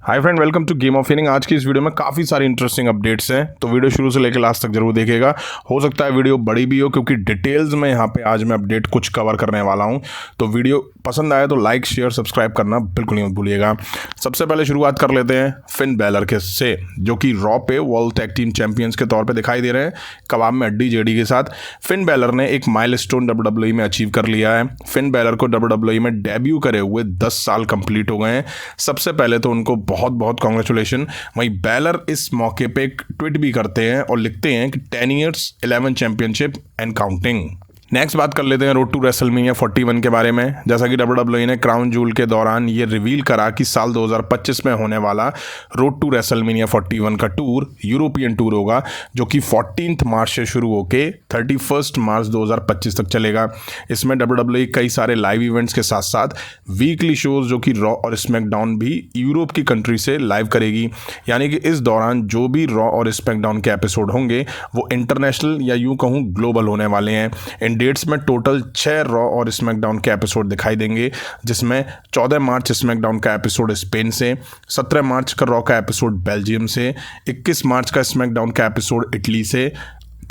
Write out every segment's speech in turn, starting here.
Hi friend, welcome to game of inning. आज की इस वीडियो में काफ़ी सारी इंटरेस्टिंग अपडेट्स हैं, तो वीडियो शुरू से लेकर लास्ट तक जरूर देखिएगा। हो सकता है वीडियो बड़ी भी हो, क्योंकि डिटेल्स में यहाँ पे आज मैं अपडेट कुछ कवर करने वाला हूँ। तो वीडियो पसंद आए तो लाइक, शेयर, सब्सक्राइब करना बिल्कुल नहीं भूलिएगा। सबसे पहले शुरुआत कर लेते हैं फिन बैलर के से, जो कि रॉ पे वर्ल्ड टैग टीम चैंपियंस के तौर पर दिखाई दे रहे हैं कबाब में हड्डी जेडी के साथ। फिन बैलर ने एक माइलस्टोन डब्ल्यूडब्ल्यूई में अचीव कर लिया है। फिन बैलर को डब्ल्यूडब्ल्यूई में डेब्यू करे हुए 10 साल कंप्लीट हो गए हैं। सबसे पहले तो उनको बहुत बहुत कांग्रेचुलेशन। वहीं बैलर इस मौके पे एक ट्वीट भी करते हैं और लिखते हैं कि 10 years 11 championship and counting. Next बात कर लेते हैं रोड टू रेसलमेनिया 41 के बारे में। जैसा कि डब्ल्यूडब्ल्यूई ने क्राउन जूल के दौरान ये रिवील करा कि साल 2025 में होने वाला रोड टू रेसलमेनिया 41 का टूर यूरोपियन टूर होगा, जो कि 14 मार्च से शुरू होके 31 मार्च 2025 तक चलेगा। इसमें डब्ल्यूडब्ल्यूई कई सारे लाइव इवेंट्स के साथ साथ वीकली शोज, जो कि रॉ और स्मैकडाउन भी यूरोप की कंट्री से लाइव करेगी। यानी कि इस दौरान जो भी रॉ और स्मैकडाउन के एपिसोड होंगे वो इंटरनेशनल या यूँ कहूँ ग्लोबल होने वाले हैं। इन डेट्स में टोटल 6 रॉ और स्मैकडाउन के एपिसोड दिखाई देंगे, जिसमें 14 मार्च स्मैकडाउन का एपिसोड स्पेन से, 17 मार्च का रॉ का एपिसोड बेल्जियम से, 21 मार्च का स्मैकडाउन का एपिसोड इटली से,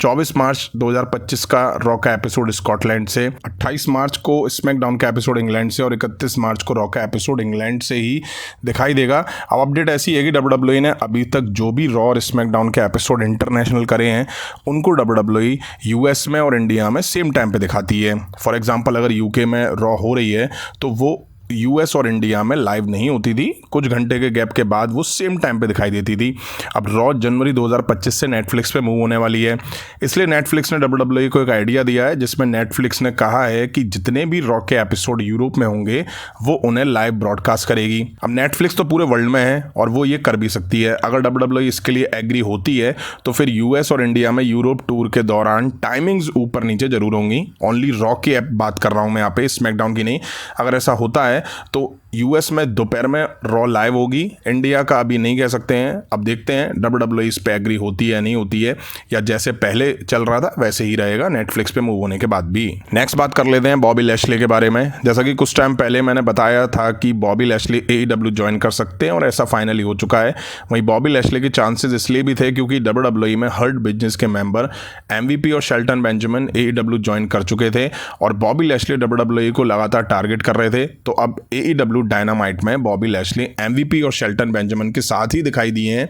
24 मार्च 2025 का रॉ का एपिसोड स्कॉटलैंड से, 28 मार्च को स्मैकडाउन का एपिसोड इंग्लैंड से और 31 मार्च को रॉ का एपिसोड इंग्लैंड से ही दिखाई देगा। अब अपडेट ऐसी है कि डब्ल्यूडब्ल्यूई ने अभी तक जो भी रॉ और स्मैकडाउन के एपिसोड इंटरनेशनल करे हैं उनको डब्ल्यूडब्ल्यूई यूएस में और इंडिया में सेम टाइम पे दिखाती है। फॉर एग्जाम्पल, अगर यूके में रॉ हो रही है तो वो यूएस और इंडिया में लाइव नहीं होती थी, कुछ घंटे के गैप के बाद वो सेम टाइम पे दिखाई देती थी। अब रॉ जनवरी 2025 से नेटफ्लिक्स पे मूव होने वाली है, इसलिए नेटफ्लिक्स ने डब्ल्यूडब्ल्यूई को एक आइडिया दिया है, जिसमें नेटफ्लिक्स ने कहा है कि जितने भी रॉ के एपिसोड यूरोप में होंगे वो उन्हें लाइव ब्रॉडकास्ट करेगी। अब नेटफ्लिक्स तो पूरे वर्ल्ड में है और वो ये कर भी सकती है। अगर डब्ल्यूडब्ल्यूई इसके लिए एग्री होती है तो फिर यूएस और इंडिया में यूरोप टूर के दौरान टाइमिंग्स ऊपर नीचे जरूर होंगी। ओनली रॉ की बात कर रहा हूँ मैं यहाँ पे, स्मैकडाउन की नहीं। अगर ऐसा होता है तो यूएस में दोपहर में रॉ लाइव होगी, इंडिया का अभी नहीं कह सकते हैं। अब देखते हैं डब्ल्यूडब्ल्यूई इस पे एग्री होती है या नहीं होती है, या जैसे पहले चल रहा था वैसे ही रहेगा नेटफ्लिक्स पे मूव होने के बाद भी। नेक्स्ट बात कर लेते हैं बॉबी लैशली के बारे में। जैसा कि कुछ टाइम पहले मैंने बताया था कि बॉबी लैशली एईडब्ल्यू ज्वाइन कर सकते हैं और ऐसा फाइनली हो चुका है। वहीं बॉबी लैशली के चांसेस इसलिए भी थे क्योंकि डब्ल्यूडब्ल्यूई में हर्ट बिजनेस के मेंबर एमवीपी और शेल्टन बेंजामिन एईडब्ल्यू ज्वाइन कर चुके थे और बॉबी लैशली डब्ल्यूडब्ल्यूई को लगातार टारगेट कर रहे थे। तो अब एईडब्ल्यू डायनामाइट में बॉबी लैशली एमवीपी और शेल्टन बेंजामिन के साथ ही दिखाई दिए हैं।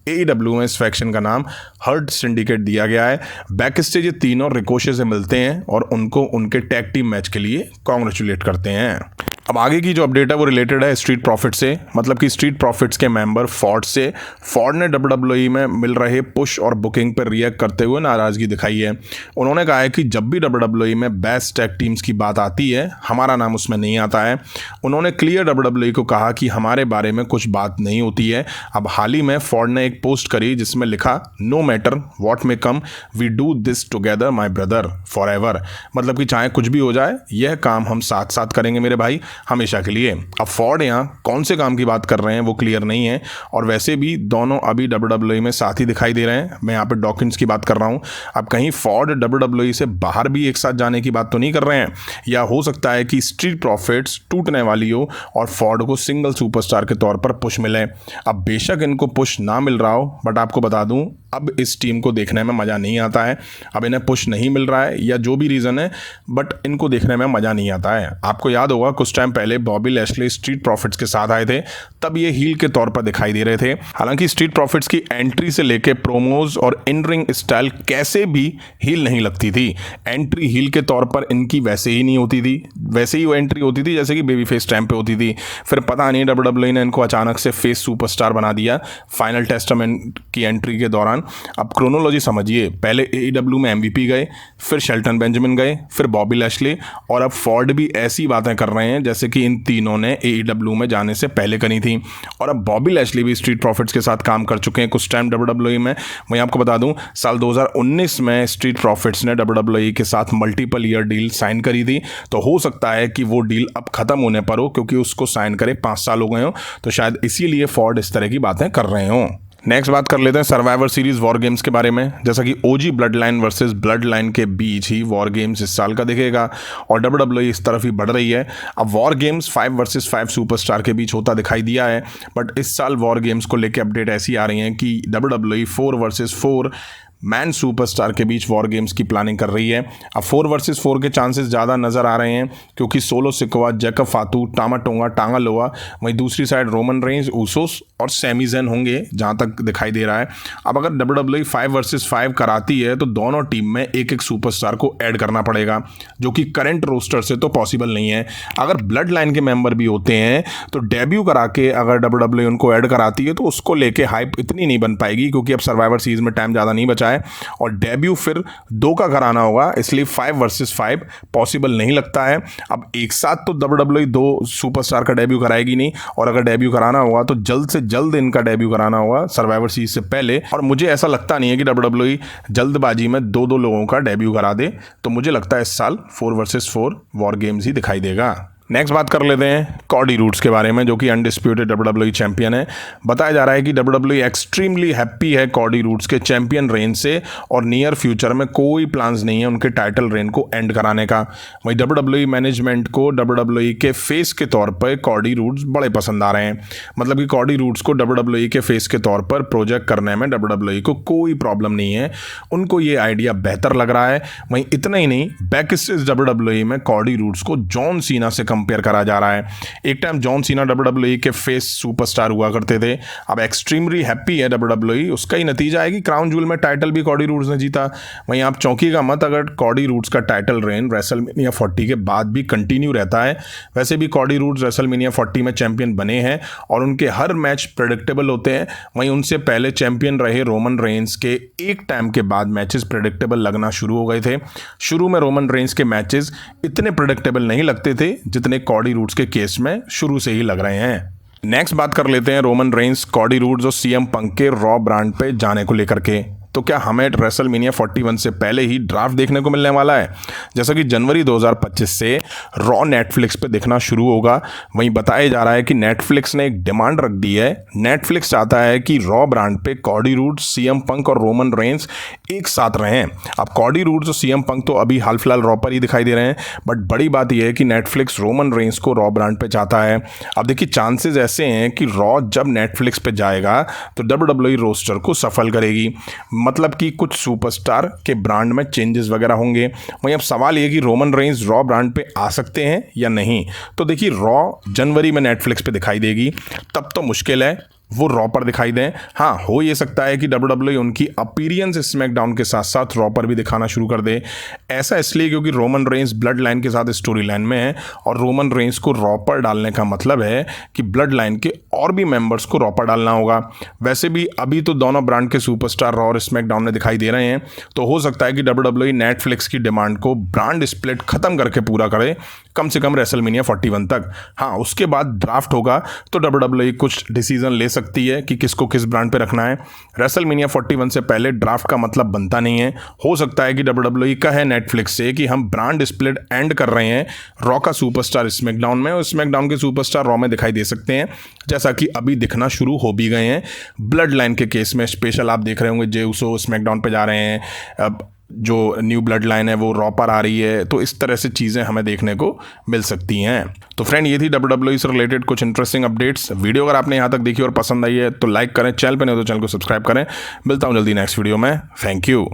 एईडब्ल्यू में इस फैक्शन का नाम हर्ट सिंडिकेट दिया गया है। बैक स्टेज ये तीनों रिकोशे से मिलते हैं और उनको उनके टैग टीम मैच के लिए कांग्रेचुलेट करते हैं। अब आगे की जो अपडेट है वो रिलेटेड है स्ट्रीट प्रॉफिट्स से, मतलब कि स्ट्रीट प्रॉफिट्स के मेंबर फॉर्ड से। फॉर्ड ने डब्ल्यूडब्ल्यूई में मिल रहे पुश और बुकिंग पर रिएक्ट करते हुए नाराजगी दिखाई है। उन्होंने कहा है कि जब भी डब्ल्यूडब्ल्यूई में बेस्ट टैग टीम्स की बात आती है हमारा नाम उसमें नहीं आता है। उन्होंने क्लियर डब्ल्यूडब्ल्यूई को कहा कि हमारे बारे में कुछ बात नहीं होती है। अब हाल ही में फॉर्ड ने एक पोस्ट करी जिसमें लिखा, no matter what may come we do this together my brother forever. मतलब कि चाहे कुछ भी हो जाए यह काम हम साथ साथ करेंगे मेरे भाई, हमेशा के लिए। अब फॉर्ड यहाँ कौन से काम की बात कर रहे हैं वो क्लियर नहीं है, और वैसे भी दोनों अभी डब्ल्यूडब्ल्यूई में साथ ही दिखाई दे रहे हैं। मैं यहाँ पे डॉकिंस की बात कर रहा हूँ। अब कहीं फॉर्ड डब्ल्यूडब्ल्यूई से बाहर भी एक साथ जाने की बात तो नहीं कर रहे हैं, या हो सकता है कि स्ट्रीट प्रॉफिट्स टूटने वाली हो और फॉर्ड को सिंगल सुपरस्टार के तौर पर पुश मिले। अब बेशक इनको पुश ना मिल रहा हो, बट आपको बता दूं अब इस टीम को देखने में मज़ा नहीं आता है। अब इन्हें पुश नहीं मिल रहा है या जो भी रीज़न है, बट इनको देखने में मज़ा नहीं आता है। आपको याद होगा कुछ टाइम पहले बॉबी लैशली स्ट्रीट प्रॉफिट्स के साथ आए थे, तब ये हील के तौर पर दिखाई दे रहे थे। हालांकि स्ट्रीट प्रॉफिट्स की एंट्री से लेके प्रोमोज और इन रिंग स्टाइल कैसे भी हील नहीं लगती थी। एंट्री हील के तौर पर इनकी वैसे ही नहीं होती थी, वैसे ही वो एंट्री होती थी जैसे कि बेबी फेस टाइम पे होती थी। फिर पता नहीं डब्ल्यूडब्ल्यूई ने इनको अचानक से फेस सुपरस्टार बना दिया फाइनल टेस्टामेंट की एंट्री के दौरान। अब क्रोनोलॉजी समझिए, पहले एईडब्ल्यू में एमवीपी गए, फिर शेल्टन बेंजामिन गए, फिर बॉबी लैशली, और अब फॉर्ड भी ऐसी बातें कर रहे हैं जैसे कि इन तीनों ने एईडब्ल्यू में जाने से पहले करी थी। और अब बॉबी लैशली भी स्ट्रीट प्रॉफिट्स के साथ काम कर चुके हैं कुछ टाइम डब्ल्यूडब्ल्यूई में। मैं आपको बता दूं साल 2019 में स्ट्रीट प्रॉफिट्स ने डब्ल्यूडब्ल्यूई के साथ मल्टीपल ईयर डील साइन करी थी। तो हो सकता है कि वो डील अब खत्म होने पर हो, क्योंकि उसको साइन करे 5 साल हो गए हो, तो शायद इसीलिए फॉर्ड इस तरह की बातें कर रहे हों। नेक्स्ट बात कर लेते हैं सर्वाइवर सीरीज वॉर गेम्स के बारे में। जैसा कि OG blood line versus blood line के बीच ही वॉर गेम्स इस साल का दिखेगा और WWE इस तरफ ही बढ़ रही है। अब वॉर गेम्स 5 वर्सेस 5 सुपरस्टार के बीच होता दिखाई दिया है, बट इस साल वॉर गेम्स को लेकर अपडेट ऐसी आ रही है कि WWE 4 वर्सेस 4 मैन सुपरस्टार के बीच वॉर गेम्स की प्लानिंग कर रही है। अब 4 वर्सेस 4 के चांसेस ज़्यादा नज़र आ रहे हैं क्योंकि सोलो सिकोवा, जैकब फातू, टामा टोंगा, टांगा लोआ, वहीं दूसरी साइड रोमन रेंज, ऊसोस और सैमी ज़ेन होंगे जहाँ तक दिखाई दे रहा है। अब अगर WWE 5 वर्सेस 5 कराती है तो दोनों टीम में एक एक सुपरस्टार को ऐड करना पड़ेगा, जो कि करंट रोस्टर से तो पॉसिबल नहीं है। अगर ब्लड लाइन के मेंबर भी होते हैं तो डेब्यू करा के अगर WWE उनको ऐड कराती है तो उसको लेके हाइप इतनी नहीं बन पाएगी क्योंकि अब सर्वाइवर सीरीज में टाइम ज़्यादा नहीं बचा है और डेब्यू फिर 2 का कराना होगा, इसलिए 5 वर्सेस 5 पॉसिबल नहीं लगता है। अब एक साथ तो WWE 2 सुपरस्टार का डेब्यू कराएगी नहीं और अगर डेब्यू कराना होगा तो जल्द से जल्द इनका डेब्यू कराना होगा सर्वाइवर सीरीज से पहले। और मुझे ऐसा लगता नहीं है कि WWE जल्दबाजी में 2-2 लोगों का डेब्यू करा दे, तो मुझे लगता है इस साल 4 वर्सेस 4 वॉर गेम्स ही दिखाई देगा। नेक्स्ट बात कर लेते हैं कॉडी रूड्स के बारे में, जो कि अनडिस्प्यूटेड WWE चैंपियन है। बताया जा रहा है कि WWE एक्सट्रीमली हैप्पी है कॉडी रूड्स के चैंपियन रेन से और नियर फ्यूचर में कोई प्लान्स नहीं है उनके टाइटल रेन को एंड कराने का। वहीं WWE मैनेजमेंट को WWE के फेस के तौर पर कॉडी रूड्स बड़े पसंद आ रहे हैं। मतलब कि कॉडी रूड्स को WWE के फेस के तौर पर प्रोजेक्ट करने में WWE को कोई प्रॉब्लम नहीं है, उनको ये आइडिया बेहतर लग रहा है। वहीं इतना ही नहीं, बैकस्टेज WWE में कॉडी रूड्स को जॉन सीना से कंपेयर करा जा रहा है। एक टाइम जॉन सीना WWE के फेस सुपरस्टार हुआ करते थे, अब एक्सट्रीमली हैप्पी है WWE। उसका ही नतीजा है कि क्राउन जूल में टाइटल भी कॉडी रूड्स ने जीता। वहीं आप चौंकीगा मत अगर कॉडी रूड्स का टाइटल रेन रेसलमेनिया 40 के बाद भी कंटिन्यू रहता है। वैसे भी कॉडी रूड्स रेसलमेनिया 40 में चैंपियन बने हैं और उनके हर मैच प्रेडिक्टेबल होते हैं। वहीं उनसे पहले चैंपियन रहे रोमन रेंस के एक टाइम के बाद मैचेस प्रेडिक्टेबल लगना शुरू हो गए थे। शुरू में रोमन रेंस के मैचेस इतने प्रेडिक्टेबल नहीं लगते थे जितने कॉडी रूड्स के केस में शुरू से ही लग रहे हैं। नेक्स्ट बात कर लेते हैं रोमन रेंस, कॉडी रूड्स और CM पंक के रॉ ब्रांड पे जाने को लेकर के। तो क्या हमें रेसलमेनिया 41 से पहले ही ड्राफ्ट देखने को मिलने वाला है? जैसा कि जनवरी 2025 से रॉ नेटफ्लिक्स पे दिखना शुरू होगा। वहीं बताया जा रहा है कि नेटफ्लिक्स ने एक डिमांड रख दी है। नेटफ्लिक्स चाहता है कि रॉ ब्रांड पे कॉडी रूड्स, CM पंक और रोमन रेंस एक साथ रहें। अब कॉडी रूड्स और CM पंक तो अभी हाल फिलहाल रॉ पर ही दिखाई दे रहे हैं, बट बड़ी बात यह है कि नेटफ्लिक्स रोमन रेंस को रॉ ब्रांड पे चाहता है। अब देखिए, चांसेस ऐसे हैं कि रॉ जब नेटफ्लिक्स पे जाएगा तो WWE रोस्टर को सफल करेगी, मतलब कि कुछ सुपरस्टार के ब्रांड में चेंजेस वगैरह होंगे। वहीं अब सवाल ये कि रोमन रेंस रॉ ब्रांड पे आ सकते हैं या नहीं। तो देखिए, रॉ जनवरी में नेटफ्लिक्स पे दिखाई देगी, तब तो मुश्किल है वो रॉ पर दिखाई दें। हाँ, हो ये सकता है कि WWE उनकी अपीयरेंस स्मैकडाउन के साथ साथ रॉ पर भी दिखाना शुरू कर दे। ऐसा इसलिए क्योंकि रोमन रेंस ब्लड लाइन के साथ स्टोरी लाइन में है और रोमन रेंस को रॉ पर डालने का मतलब है कि ब्लड लाइन के और भी मेंबर्स को रॉ पर डालना होगा। वैसे भी अभी तो दोनों ब्रांड के सुपरस्टार रॉ और स्मैकडाउन में दिखाई दे रहे हैं, तो हो सकता है कि WWE नेटफ्लिक्स की डिमांड को ब्रांड स्प्लिट खत्म करके पूरा करे, कम से कम रेसलमेनिया 41 तक। हाँ, उसके बाद ड्राफ्ट होगा तो WWE कुछ डिसीजन ले सकती है कि किसको किस ब्रांड पे रखना है। रेसलमेनिया 41 से पहले ड्राफ्ट का मतलब बनता नहीं है। हो सकता है कि WWE कहे नेटफ्लिक्स से कि हम ब्रांड स्प्लिट एंड कर रहे हैं, रॉ का सुपरस्टार स्मैकडाउन में और स्मैकडाउन के सुपरस्टार रॉ में दिखाई दे सकते हैं, जैसा कि अभी दिखना शुरू हो भी गए हैं। ब्लड लाइन के केस में स्पेशल आप देख रहे होंगे, जे उसो स्मैकडाउन पे जा रहे हैं, अब जो न्यू ब्लड लाइन है वो रॉ पर आ रही है। तो इस तरह से चीज़ें हमें देखने को मिल सकती हैं। तो फ्रेंड, ये थी WWE से रिलेटेड कुछ इंटरेस्टिंग अपडेट्स। वीडियो अगर आपने यहाँ तक देखी और पसंद आई है तो लाइक करें, चैनल पर नहीं हो तो चैनल को सब्सक्राइब करें। मिलता हूँ जल्दी नेक्स्ट वीडियो में। Thank you.